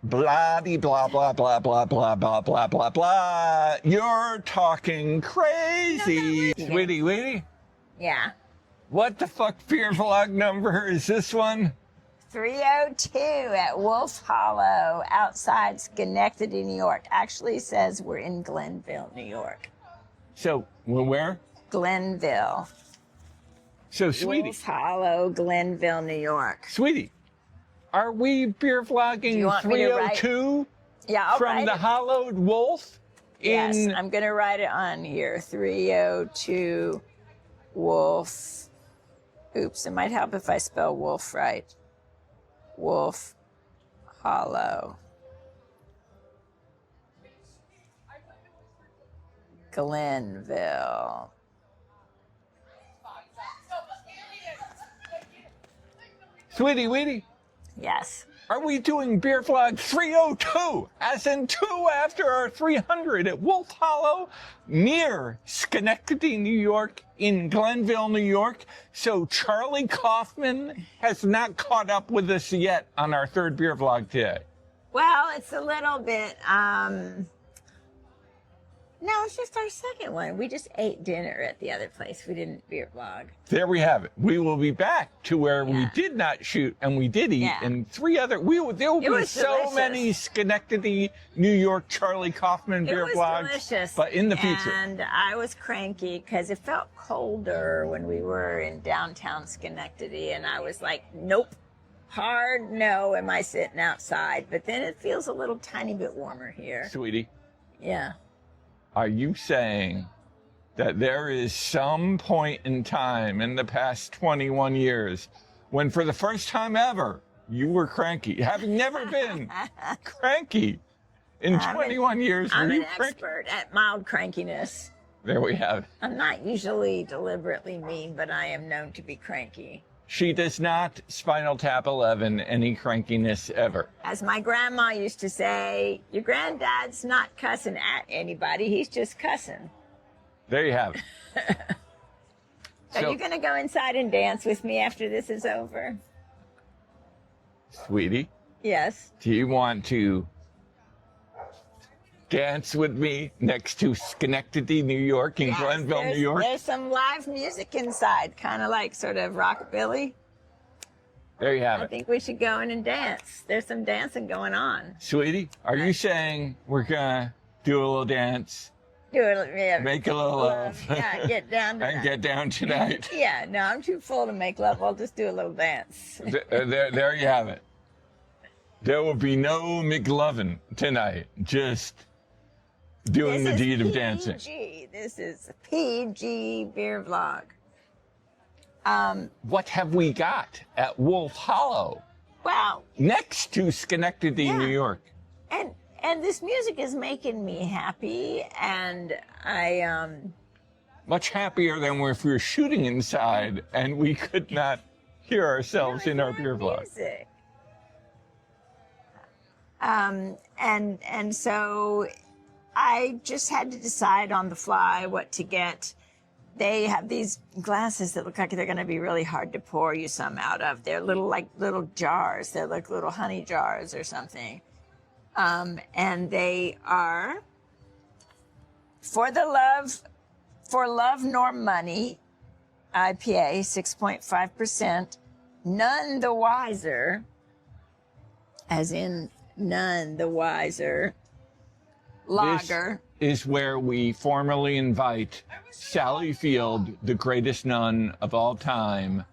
Blah, de, blah, blah, blah, blah, blah, blah, blah, blah, blah. You're talking crazy. No, Sweetie. Yeah. What the fuck BeerVlog number is this one? 302 at Wolf Hollow outside Schenectady, New York. Actually says we're in Glenville, New York. So, we're where? Glenville. So, Sweetie. Wolf Hollow, Glenville, New York. Sweetie, are we BeerVlogging 302 Yeah, I'll from write the it. Hollowed Wolf? Yes, I'm going to write it on here. 302 Wolf. Oops, it might help if I spell wolf right. Wolf Hollow. Glenville. Sweetie, Yes. are we doing BeerVlog 302, as in 2 after our 300 at Wolf Hollow, near Schenectady, New York, in Glenville, New York? So Charlie Kaufman has not caught up with us yet on our third BeerVlog today. Well, it's a little bit, no, it's just our second one. We just ate dinner at the other place. We didn't BeerVlog. There we have it. We will be back to where we did not shoot and we did eat, and 3 other. There will be so delicious. many Schenectady, New York, Charlie Kaufman beer It was vlogs. delicious. But in the future, And I was cranky because it felt colder when we were in downtown Schenectady, and I was like, nope, hard no. Am I sitting outside? But then it feels a little tiny bit warmer here. Sweetie, Yeah. are you saying that there is some point in time in the past 21 years when, for the first time ever, you were cranky, having never been cranky in 21 years? I'm were you an cranky? expert at mild crankiness. There we have it. I'm not usually deliberately mean, but I am known to be cranky. She does not Spinal Tap 11 any crankiness ever. As my grandma used to say, your granddad's not cussing at anybody, he's just cussing. There you have it. Are you going to go inside and dance with me after this is over? Sweetie, Yes. do you want to dance with me next to Schenectady, New York, in Yes, Glenville, New York? There's some live music inside, kind of like sort of rockabilly. There you have I it. think we should go in and dance. There's some dancing going on. Sweetie, are you saying we're gonna do a little dance, Do it, yeah. make a little love, Yeah, get down to and get down tonight? Yeah, no, I'm too full to make love. I'll just do a little dance. There you have it. There will be no McLovin tonight, just doing the deed of dancing. This is PG BeerVlog. What have we got at Wolf Hollow, Well, next to Schenectady, Yeah. New York? and this music is making me happy, and I Much happier than if we were shooting inside and we could not hear ourselves in our beer vlog. music. And so I just had to decide on the fly what to get. They have these glasses that look like they're going to be really hard to pour you some out of. They're little jars. They're like little honey jars or something. And they are for love nor money, IPA, 6.5%, none the wiser, as in none the wiser, lager. This is where we formally invite Sally Field, the greatest nun of all time,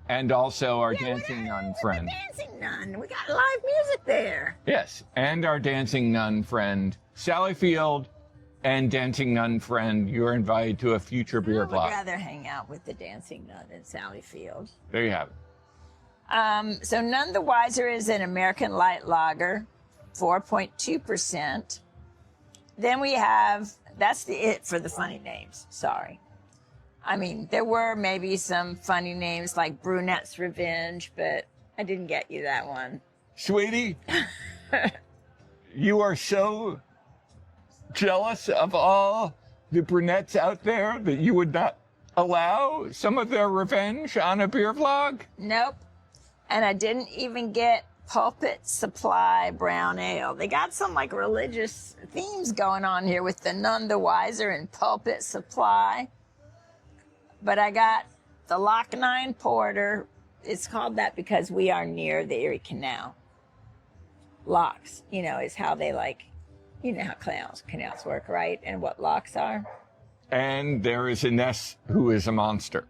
and also our dancing nun friend. Dancing nun. We got live music there. Yes, and our dancing nun friend, Sally Field, and dancing nun friend. You're invited to a future beer I would vlog. rather hang out with the dancing nun than Sally Field. There you have it. So None the Wiser is an American light lager, 4.2%. Then we have, that's it for the funny names, sorry. I mean, there were maybe some funny names like Brunette's Revenge, but I didn't get you that one. Sweetie, you are so jealous of all the brunettes out there that you would not allow some of their revenge on a beer vlog? Nope. And I didn't even get Pulpit Supply Brown Ale. They got some like religious themes going on here with the None the Wiser and Pulpit Supply. But I got the Loch Nine Porter. It's called that because we are near the Erie Canal. Locks, you know, is how they like, you know how canals work, right? And what locks are. And there is a Ness who is a monster.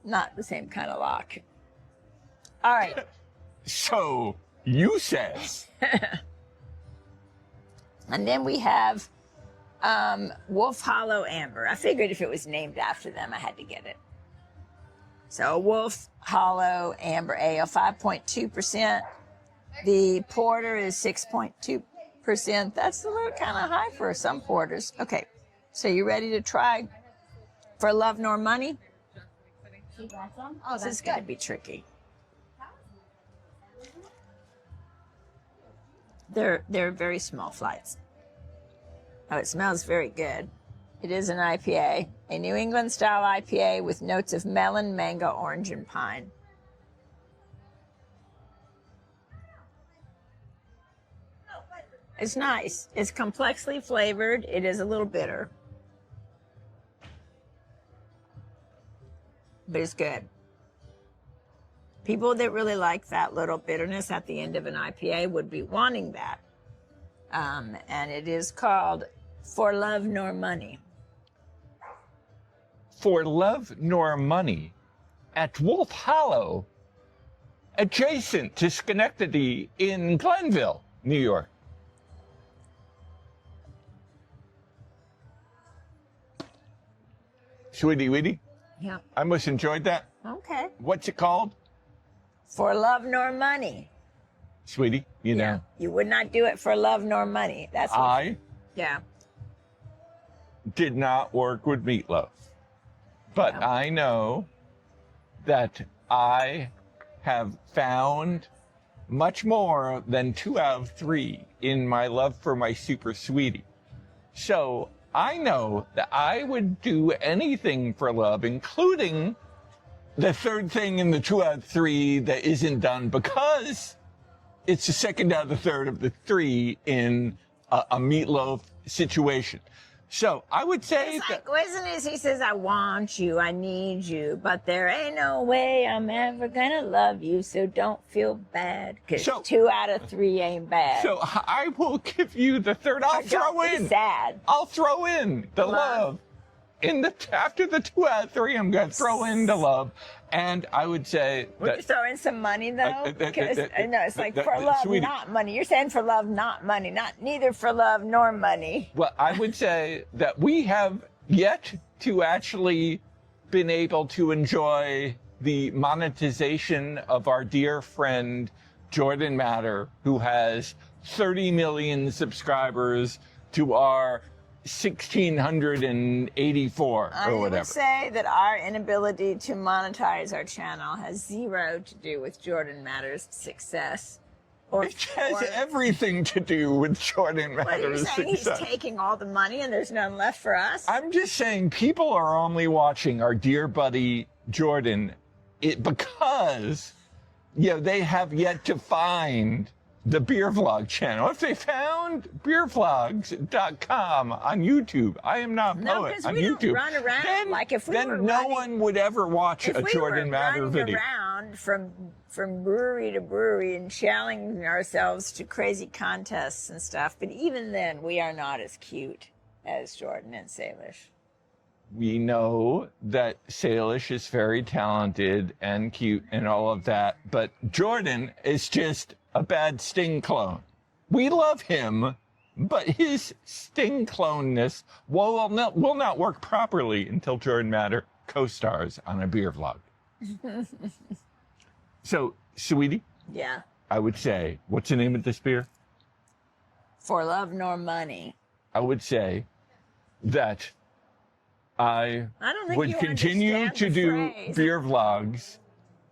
Not the same kind of lock. All right. So you say. And then we have Wolf Hollow Amber. I figured if it was named after them, I had to get it. So Wolf Hollow Amber Ale, 5.2%. The porter is 6.2%. That's a little kind of high for some porters. Okay, so you ready to try For Love Nor Money? Oh, this is going to be tricky. They're very small flights. Oh, it smells very good. It is an IPA, a New England style IPA with notes of melon, mango, orange, and pine. It's nice. It's complexly flavored. It is a little bitter, but it's good. People that really like that little bitterness at the end of an IPA would be wanting that. And it is called For Love Nor Money. For Love Nor Money at Wolf Hollow, adjacent to Schenectady in Glenville, New York. Sweetie Weetie, Yeah. I most enjoyed that. Okay. What's it called? For Love Nor Money. Sweetie, you know. You would not do it for love nor money. That's what, I yeah. did not work with Meatloaf, but No. I know that I have found much more than 2 out of 3 in my love for my super sweetie. So I know that I would do anything for love, including the third thing in the 2 out of 3 that isn't done, because it's the second out of the third of the 3 in a Meatloaf situation. So I would say It's that. like, isn't it? He says, I want you, I need you, but there ain't no way I'm ever gonna love you, so don't feel bad, because So- 2 out of 3 ain't bad. So I will give you the third. I'll Don't throw be in. sad. I'll throw in the love. In the after the 2 out of 3, I'm going to throw in the love, and I would say Would that you throw in some money though? Because no, it's like for love, sweetie. not money. You're saying for love, not money. Not neither for love nor money. Well, I would say that we have yet to actually been able to enjoy the monetization of our dear friend Jordan Matter, who has 30 million subscribers to our 1,684 I or would whatever. say that our inability to monetize our channel has 0 to do with Jordan Matter's success. Or, It has everything to do with Jordan what are you Matter's saying? success. He's taking all the money and there's none left for us? I'm just saying people are only watching our dear buddy Jordan because they have yet to find the BeerVlog channel. If they found BeerVlogs.com on YouTube, I am not a No, poet 'cause on we don't YouTube. run around then like if we then were no running- one would ever watch if a we Jordan were Matter running video. around from brewery to brewery and challenging ourselves to crazy contests and stuff, but even then, we are not as cute as Jordan and Salish. We know that Salish is very talented and cute and all of that, but Jordan is just a bad Sting clone. We love him, but his Sting cloneness will not work properly until Jordan Matter co-stars on a beer vlog. So, sweetie, Yeah. I would say, what's the name of this beer? For love nor money. I would say that I don't think would you continue understand to the do phrase. beer vlogs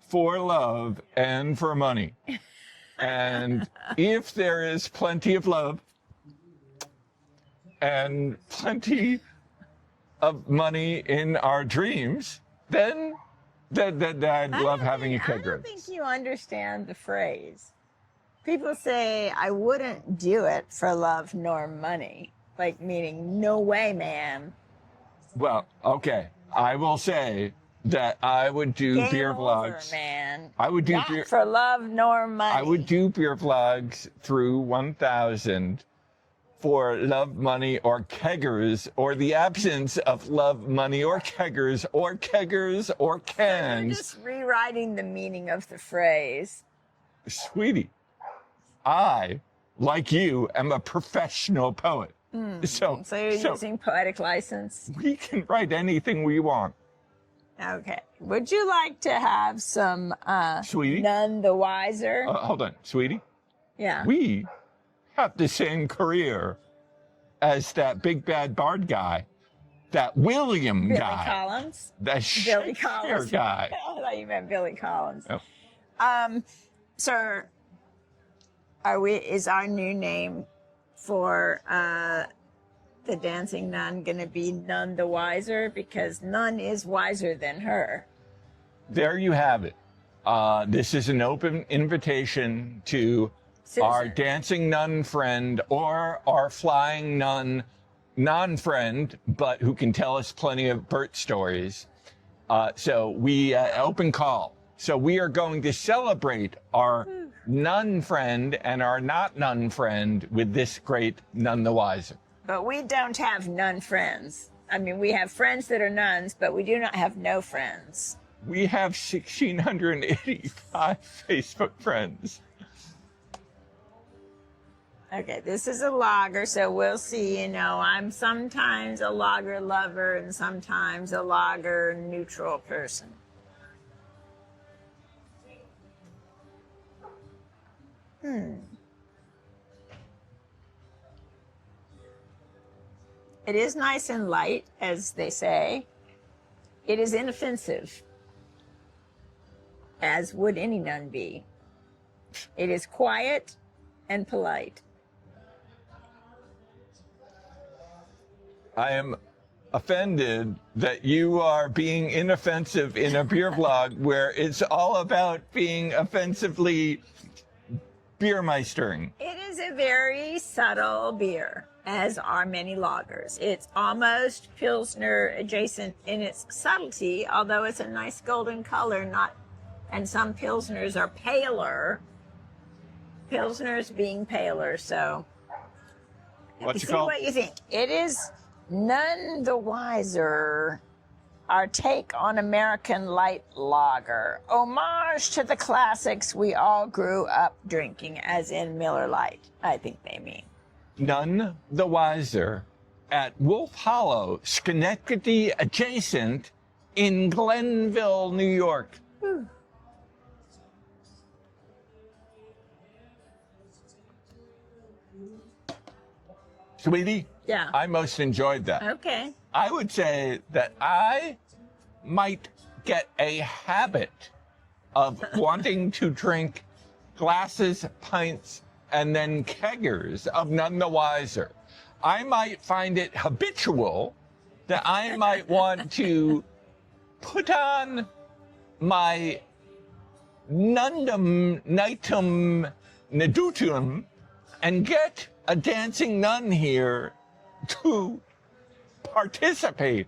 for love and for money. And if there is plenty of love and plenty of money in our dreams, then that I'd love having a I keg don't race. think you understand the phrase. People say, I wouldn't do it for love nor money. Like, meaning, no way, man. Well, okay. I will say that I would do Game beer over, vlogs. man. I would do Not beer. for love nor money. I would do beer vlogs through 1,000 for love, money, or keggers, or the absence of love, money, or keggers, or You're cans. just rewriting the meaning of the phrase. Sweetie, I, like you, am a professional poet. So you're using poetic license. we can write anything we want. Okay. Would you like to have some Sweetie? None the Wiser? Hold on, sweetie. Yeah. We have the same career as that big bad bard guy, that William Billy guy, Collins? that Billy Shakespeare Collins. guy. I thought you meant Billy Collins. Oh. Sir, is our new name for the dancing nun going to be None the Wiser? Because none is wiser than her. There you have it. This is an open invitation to Susan. our dancing nun friend or our flying nun non-friend, but who can tell us plenty of Bert stories. So we open call. So we are going to celebrate our nun friend and our not nun friend with this great None the Wiser. But we don't have nun friends. I mean, we have friends that are nuns, but we do not have no friends. We have 1,685 Facebook friends. Okay, this is a lager, so we'll see. You know, I'm sometimes a lager lover and sometimes a lager neutral person. It is nice and light, as they say. It is inoffensive, as would any nun be. It is quiet and polite. I am offended that you are being inoffensive in a beer vlog where it's all about being offensively beermeistering. It is a very subtle beer, as are many lagers. It's almost Pilsner adjacent in its subtlety, although it's a nice golden color, and some Pilsners are paler. Pilsners being paler, so What's it see called? what you think. It is None the Wiser, our take on American light lager. Homage to the classics we all grew up drinking, as in Miller Lite, I think they mean. None the Wiser at Wolf Hollow, Schenectady adjacent in Glenville, New York. Sweetie, Yeah. I most enjoyed that. Okay. I would say that I might get a habit of wanting to drink glasses, pints, and then keggers of None the Wiser. I might find it habitual that I might want to put on my nundum nitum nedutum and get a dancing nun here to participate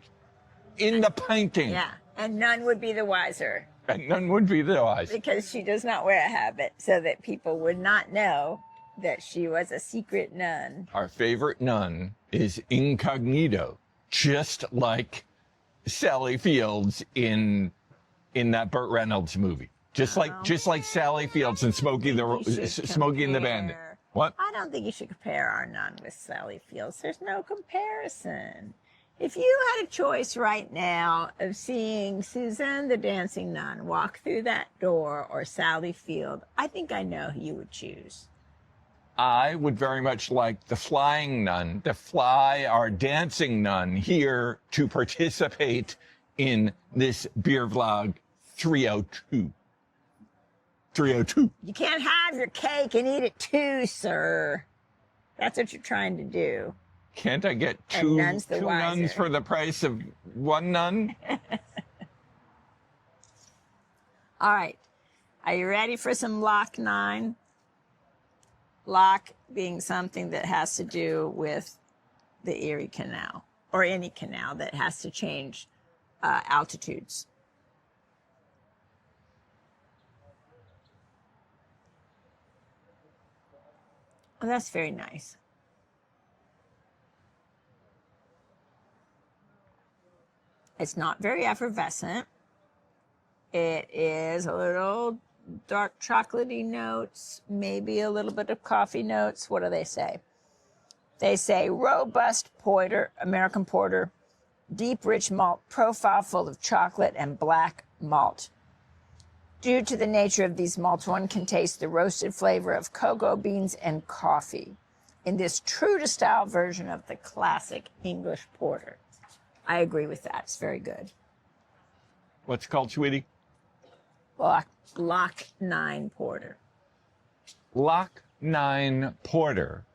in the painting. Yeah. And none would be the wiser And none would be the wise. because she does not wear a habit, so that people would not know that she was a secret nun. Our favorite nun is incognito, just like Sally Fields in that Burt Reynolds movie. Just like Sally Fields and Smokey and the Bandit. What? I don't think you should compare our nun with Sally Fields. There's no comparison. If you had a choice right now of seeing Suzanne the Dancing Nun walk through that door or Sally Field, I think I know who you would choose. I would very much like the flying nun to fly our dancing nun here to participate in this BeerVlog 302. 302. You can't have your cake and eat it too, sir. That's what you're trying to do. Can't I get And two none's the nuns wiser. for the price of one nun? All right. Are you ready for some Lock 9? Lock being something that has to do with the Erie Canal, or any canal that has to change altitudes. Oh, that's very nice. It's not very effervescent. It is a little dark chocolatey notes, maybe a little bit of coffee notes. What do they say? They say robust porter, American porter, deep rich malt profile full of chocolate and black malt. Due to the nature of these malts, one can taste the roasted flavor of cocoa beans and coffee in this true to style version of the classic English porter. I agree with that. It's very good. What's it called, sweetie? Lock 9 Porter. Lock 9 Porter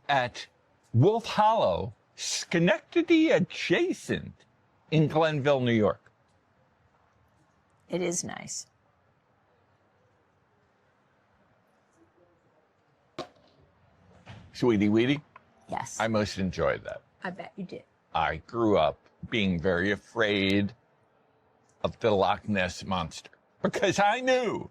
at Wolf Hollow, Schenectady adjacent in Glenville, New York. It is nice. Sweetie Weedy, Yes. I most enjoyed that. I bet you did. I grew up being very afraid of the Loch Ness Monster because I knew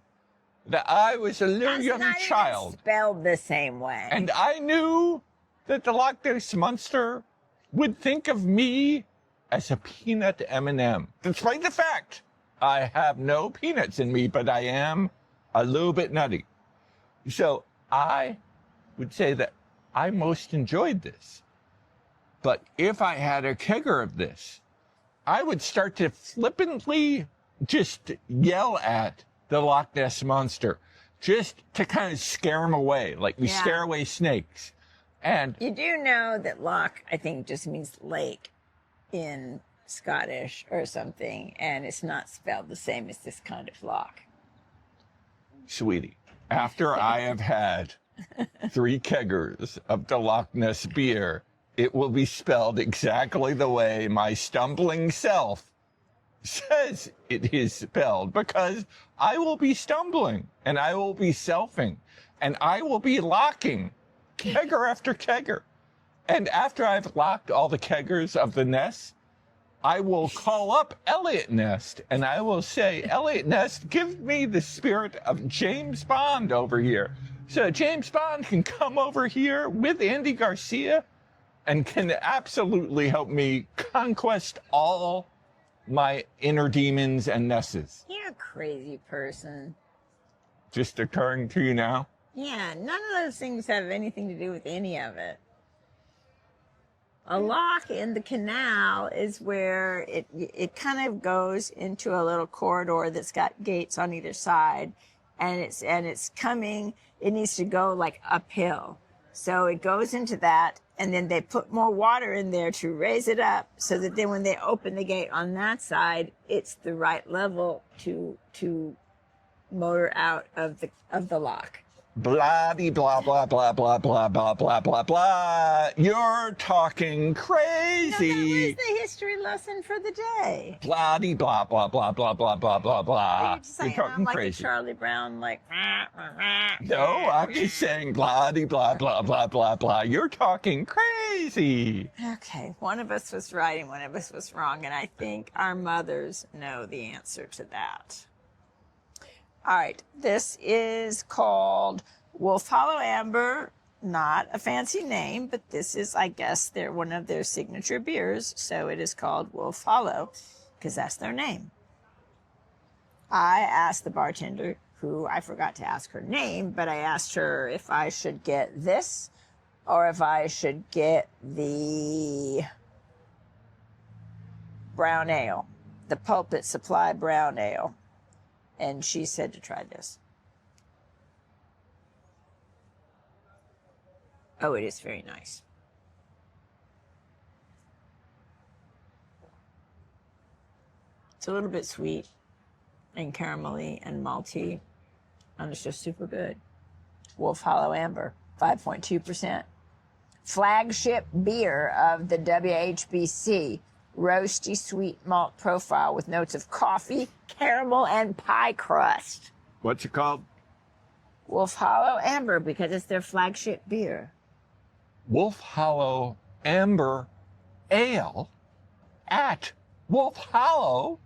that I was a little That's young not child. even spelled the same way. And I knew that the Loch Ness Monster would think of me as a peanut M&M. Despite the fact I have no peanuts in me, but I am a little bit nutty. So I would say that I most enjoyed this. But if I had a kegger of this, I would start to flippantly just yell at the Loch Ness Monster, just to kind of scare him away, like we scare away snakes. And you do know that loch, I think, just means lake in Scottish or something, and it's not spelled the same as this kind of loch. Sweetie, after I have had 3 keggers of the Loch Ness beer, it will be spelled exactly the way my stumbling self says it is spelled, because I will be stumbling and I will be selfing and I will be locking kegger after kegger. And after I've locked all the keggers of the Nest, I will call up Elliot Nest and I will say, Elliot Nest, give me the spirit of James Bond over here. So James Bond can come over here with Andy Garcia and can absolutely help me conquest all my inner demons and Nesses. You're a crazy person. Just occurring to you now? Yeah, none of those things have anything to do with any of it. A lock in the canal is where it kind of goes into a little corridor that's got gates on either side, and it's coming. It needs to go like uphill, so it goes into that, and then they put more water in there to raise it up, so that then when they open the gate on that side, it's the right level to motor out of the lock. Blah de blah blah blah blah blah blah blah blah blah. You're talking crazy. That was the history lesson for the day. Blah de blah blah blah blah blah blah blah blah. You're talking like crazy. a Charlie Brown, like. No, I'm just saying blah de blah blah blah blah blah. You're talking crazy. Okay, one of us was right and one of us was wrong, and I think our mothers know the answer to that. All right, this is called Wolf Hollow Amber. Not a fancy name, but this is, I guess, one of their signature beers, so it is called Wolf Hollow because that's their name. I asked the bartender, who I forgot to ask her name, but I asked her if I should get this or if I should get the brown ale, the Pulpit Supply brown ale. And she said to try this. Oh, it is very nice. It's a little bit sweet and caramelly and malty, and it's just super good. Wolf Hollow Amber, 5.2%. Flagship beer of the WHBC roasty sweet malt profile with notes of coffee, caramel, and pie crust. What's it called? Wolf Hollow Amber, because it's their flagship beer. Wolf Hollow Amber Ale at Wolf Hollow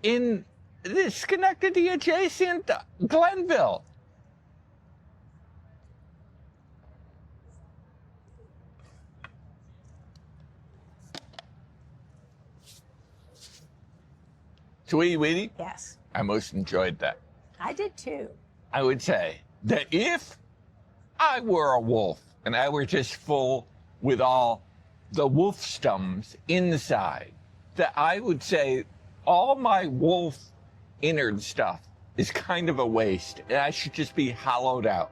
in the Schenectady adjacent Glenville. Sweetie Weetie, Yes, I most enjoyed that. I did too. I would say that if I were a wolf and I were just full with all the wolf stums inside, that I would say all my wolf innard stuff is kind of a waste and I should just be hollowed out.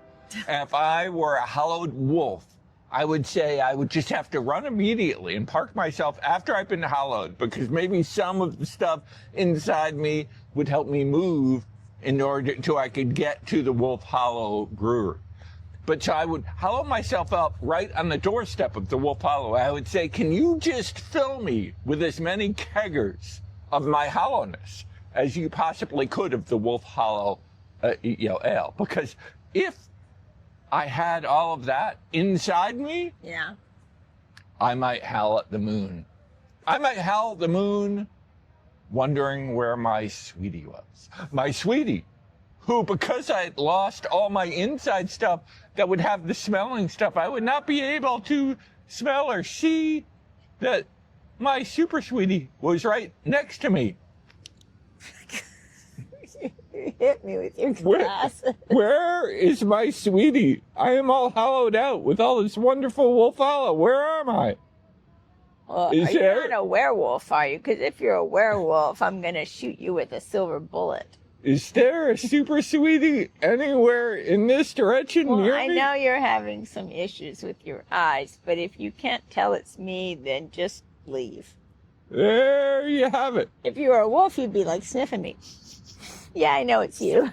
And if I were a hollowed wolf, I would say I would just have to run immediately and park myself after I've been hollowed, because maybe some of the stuff inside me would help me move in order to I could get to the Wolf Hollow Brewery. But so I would hollow myself up right on the doorstep of the Wolf Hollow. I would say, can you just fill me with as many keggers of my hollowness as you possibly could of the Wolf Hollow ale? Because if I had all of that inside me, Yeah. I might howl at the moon. I might howl at the moon wondering where my sweetie was. My sweetie, who, because I had lost all my inside stuff that would have the smelling stuff, I would not be able to smell or see that my super sweetie was right next to me. You hit me with your glass. Where is my sweetie? I am all hollowed out with all this wonderful Wolf Hollow. Where am I? Well, Is you're there- not a werewolf, are you? Because if you're a werewolf, I'm going to shoot you with a silver bullet. Is there a super sweetie anywhere in this direction Well, near I me? know you're having some issues with your eyes, but if you can't tell it's me, then just leave. There you have it. If you were a wolf, you'd be like sniffing me. Yeah, I know it's you.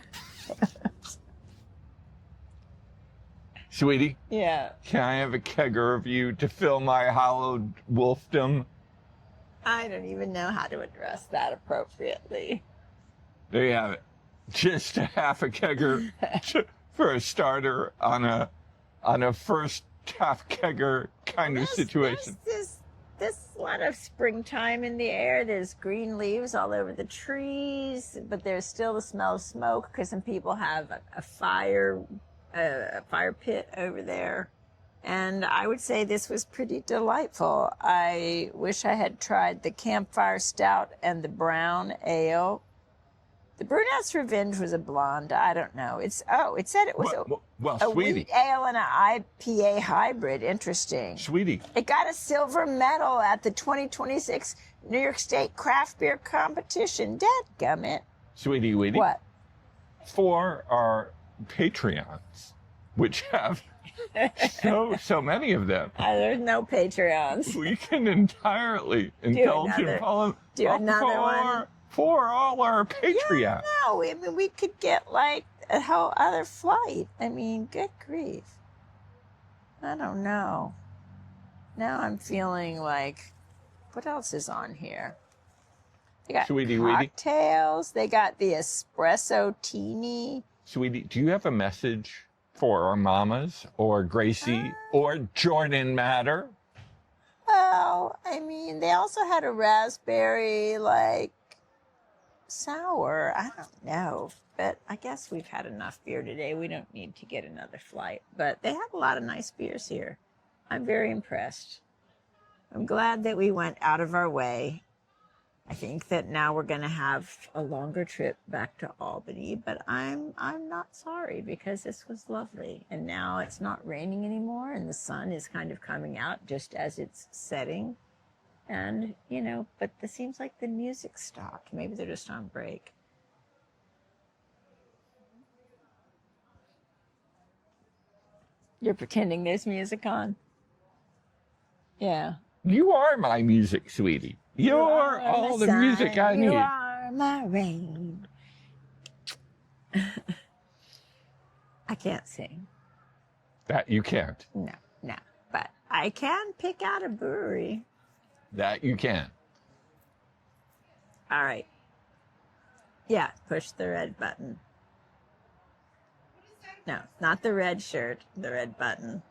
Sweetie, Yeah. can I have a kegger of you to fill my hollowed wolfdom? I don't even know how to address that appropriately. There you have it. Just a half a kegger for a starter on a first half kegger kind of situation. There's a lot of springtime in the air. There's green leaves all over the trees, but there's still the smell of smoke because some people have a fire pit over there. And I would say this was pretty delightful. I wish I had tried the campfire stout and the brown ale. The brunette's revenge was a blonde. I don't know. It said it was Well, a sweetie, wheat ale and an IPA hybrid. Interesting. sweetie, It got a silver medal at the 2026 New York State Craft Beer Competition. Dadgummit. sweetie, weetie. What? For our Patreons, which have so many of them, There's no Patreons. we can entirely indulge in another- follow do another one. for all our Patreons. No, I mean, we could get like a whole other flight. I mean, good grief. I don't know. Now I'm feeling like, what else is on here? They got Sweetie, weetie. cocktails. They got the espresso teeny. Sweetie, do you have a message for our mamas or Gracie or Jordan Matter? Well, I mean, they also had a raspberry, like, sour. I don't know. But I guess we've had enough beer today. We don't need to get another flight. But they have a lot of nice beers here. I'm very impressed. I'm glad that we went out of our way. I think that now we're going to have a longer trip back to Albany, but I'm not sorry because this was lovely. And now it's not raining anymore and the sun is kind of coming out just as it's setting. And, you know, but it seems like the music stopped. Maybe they're just on break. You're pretending there's music on? Yeah. You are my music, sweetie. You're all the music I need. You are my rain. I can't sing. That you can't. No. But I can pick out a brewery. That you can. All right. Yeah, push the red button. No, not the red shirt, the red button.